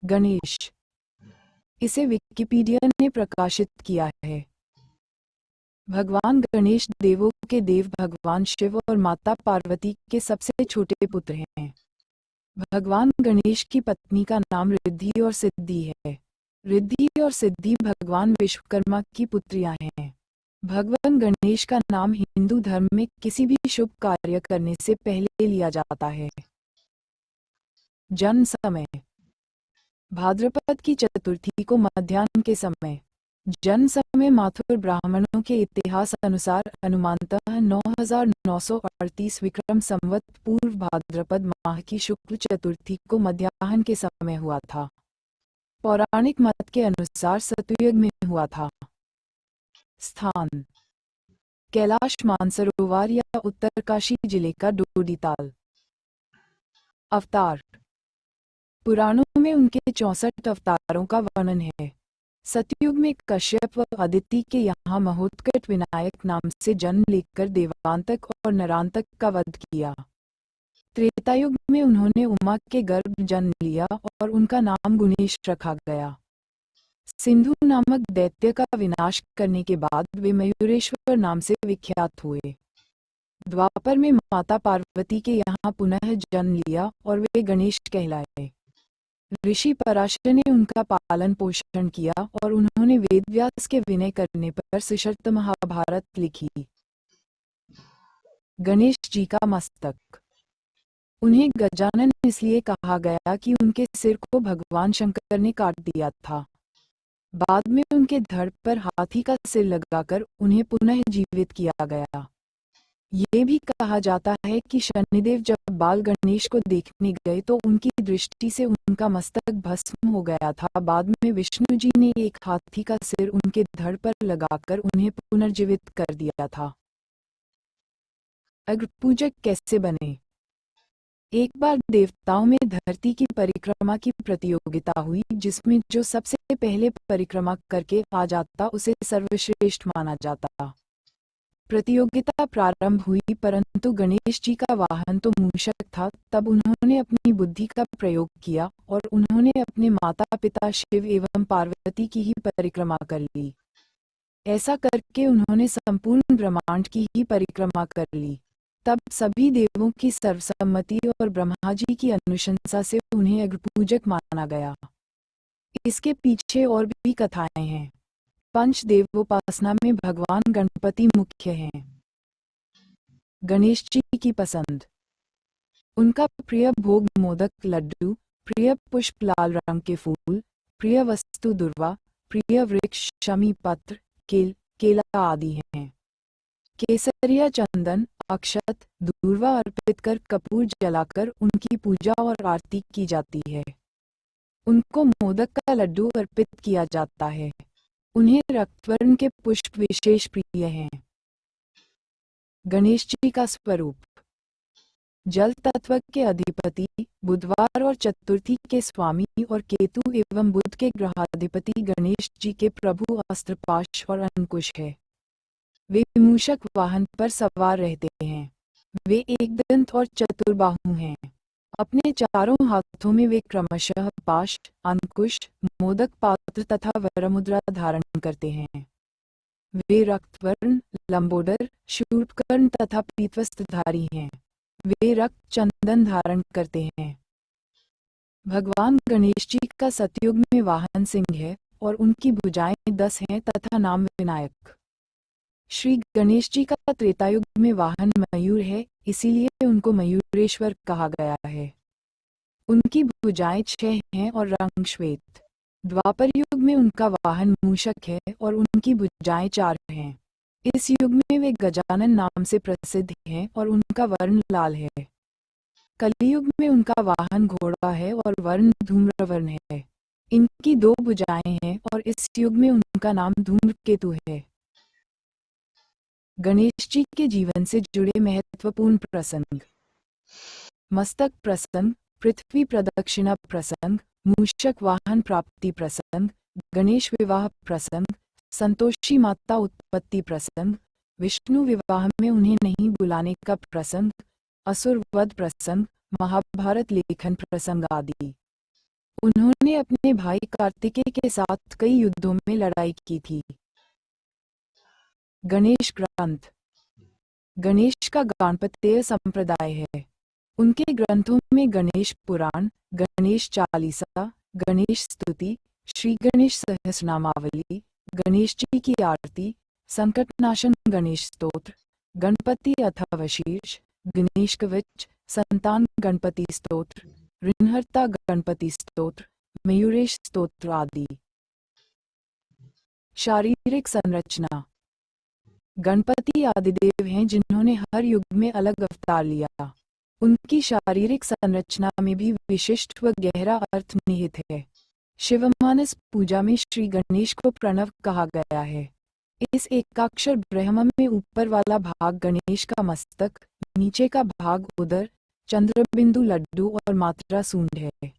गणेश। इसे विकिपीडिया ने प्रकाशित किया है। भगवान गणेश देवों के देव भगवान शिव और माता पार्वती के सबसे छोटे पुत्र हैं। भगवान गणेश की पत्नी का नाम रिद्धि और सिद्धि है। रिद्धि और सिद्धि भगवान विश्वकर्मा की पुत्रियां हैं। भगवान गणेश का नाम हिंदू धर्म में किसी भी शुभ कार्य करने से पहले लिया जाता है। जन्म समय भाद्रपद की चतुर्थी को मध्याह्न के समय। जन्म समय माथुर ब्राह्मणों के इतिहास अनुसार अनुमानतः 9938 विक्रम संवत पूर्व भाद्रपद माह की शुक्ल चतुर्थी को मध्याह्न के समय हुआ था। पौराणिक मत के अनुसार सतयुग में हुआ था। स्थान कैलाश मानसरोवर या उत्तरकाशी जिले का डोडीताल। अवतार पुराणों में उनके 64 अवतारों का वर्णन है। सतयुग में कश्यप व अदिति के यहाँ महोत्कट विनायक नाम से जन्म लेकर देवांतक और नरांतक का वध किया। त्रेतायुग में उन्होंने उमा के गर्भ जन्म लिया और उनका नाम गुणेश रखा गया। सिंधु नामक दैत्य का विनाश करने के बाद वे मयूरेश्वर नाम से विख्यात हुए। द्वापर में माता पार्वती के यहाँ पुनः जन्म लिया और वे गणेश कहलाए। ऋषि पराशर ने उनका पालन पोषण किया और उन्होंने वेदव्यास के विनय करने पर सशर्त महाभारत लिखी। गणेश जी का मस्तक। उन्हें गजानन इसलिए कहा गया कि उनके सिर को भगवान शंकर ने काट दिया था। बाद में उनके धड़ पर हाथी का सिर लगाकर उन्हें पुनः जीवित किया गया। ये भी कहा जाता है कि शनिदेव जब बाल गणेश को देखने गए तो उनकी दृष्टि से उनका मस्तक भस्म हो गया था। बाद में विष्णु जी ने एक हाथी का सिर उनके धड़ पर लगाकर उन्हें पुनर्जीवित कर दिया था। अग्रपूजक कैसे बने? एक बार देवताओं में धरती की परिक्रमा की प्रतियोगिता हुई, जिसमें जो सबसे पहले परिक्रमा करके आ जाता उसे सर्वश्रेष्ठ माना जाता। प्रतियोगिता प्रारंभ हुई, परंतु गणेश जी का वाहन तो मूषक था। तब उन्होंने अपनी बुद्धि का प्रयोग किया और उन्होंने अपने माता पिता शिव एवं पार्वती की ही परिक्रमा कर ली। ऐसा करके उन्होंने संपूर्ण ब्रह्मांड की ही परिक्रमा कर ली। तब सभी देवों की सर्वसम्मति और ब्रह्मा जी की अनुशंसा से उन्हें अग्रपूजक माना गया। इसके पीछे और भी कथाएं हैं। पंचदेवोपासना में भगवान गणपति मुख्य हैं। गणेश जी की पसंद। उनका प्रिय भोग मोदक लड्डू, प्रिय पुष्प लाल रंग के फूल, प्रिय वस्तु दुर्वा, प्रिय वृक्ष शमी पत्र, केला आदि हैं। केसरिया चंदन अक्षत दूर्वा अर्पित कर कपूर जलाकर उनकी पूजा और आरती की जाती है। उनको मोदक का लड्डू अर्पित किया जाता है। उन्हें रक्तवर्ण के पुष्प विशेष प्रिय हैं। गणेश जी का स्वरूप। जल तत्व के अधिपति, बुधवार और चतुर्थी के स्वामी और केतु एवं बुध के ग्रहाधिपति गणेश जी के प्रभु अस्त्रपाश और अंकुश है। वे मूषक वाहन पर सवार रहते हैं। वे एकदंत और चतुर्बाहु हैं। अपने चारों हाथों में वे क्रमशः पाश, अंकुश, मोदक पात्र तथा वरमुद्रा धारण करते हैं। वे रक्तवर्ण, लंबोदर, शूर्पकर्ण तथा पीतवस्त्रधारी हैं। वे रक्त चंदन धारण करते हैं। भगवान गणेश जी का सतयुग में वाहन सिंह है और उनकी भुजाएं 10 हैं तथा नाम विनायक। श्री गणेश जी का त्रेतायुग में वाहन मयूर है, इसीलिए उनको मयूरेश्वर कहा गया है। उनकी भुजाएं 6 हैं और रंग श्वेत। द्वापर युग में उनका वाहन मूषक है और उनकी भुजाएं 4 हैं। इस युग में वे गजानन नाम से प्रसिद्ध हैं और उनका वर्ण लाल है। कलियुग में उनका वाहन घोड़ा है और वर्ण धूम्रवर्ण है। इनकी 2 भुजाएं हैं और इस युग में उनका नाम धूम्रकेतु है। गणेश जी के जीवन से जुड़े महत्वपूर्ण प्रसंग। मस्तक प्रसंग, पृथ्वी प्रदक्षिणा प्रसंग, मूषक वाहन प्राप्ति प्रसंग, गणेश विवाह प्रसंग, संतोषी माता उत्पत्ति प्रसंग, विष्णु विवाह में उन्हें नहीं बुलाने का प्रसंग, असुर वध प्रसंग, महाभारत लेखन प्रसंग आदि। उन्होंने अपने भाई कार्तिकेय के साथ कई युद्धों में लड़ाई की थी। गणेश ग्रंथ। गणेश का गाणपत्य संप्रदाय है। उनके ग्रंथों में गणेश पुराण, गणेश चालीसा, गणेश स्तुति, श्री गणेश सहस्रनामावली, गणेश जी की आरती, संकटनाशन गणेश स्तोत्र, गणपति अथर्वशीर्ष, गणेश कवच, संतान गणपति स्तोत्र, ऋणहर्ता गणपति स्तोत्र, मयूरेश स्तोत्र आदि। शारीरिक संरचना। गणपति आदिदेव हैं जिन्होंने हर युग में अलग अवतार लिया। उनकी शारीरिक संरचना में भी विशिष्ट व गहरा अर्थ निहित है। शिवमानस पूजा में श्री गणेश को प्रणव कहा गया है। इस एकाक्षर ब्रह्म में ऊपर वाला भाग गणेश का मस्तक, नीचे का भाग उदर, चंद्रबिंदु लड्डू और मात्रा सूंड है।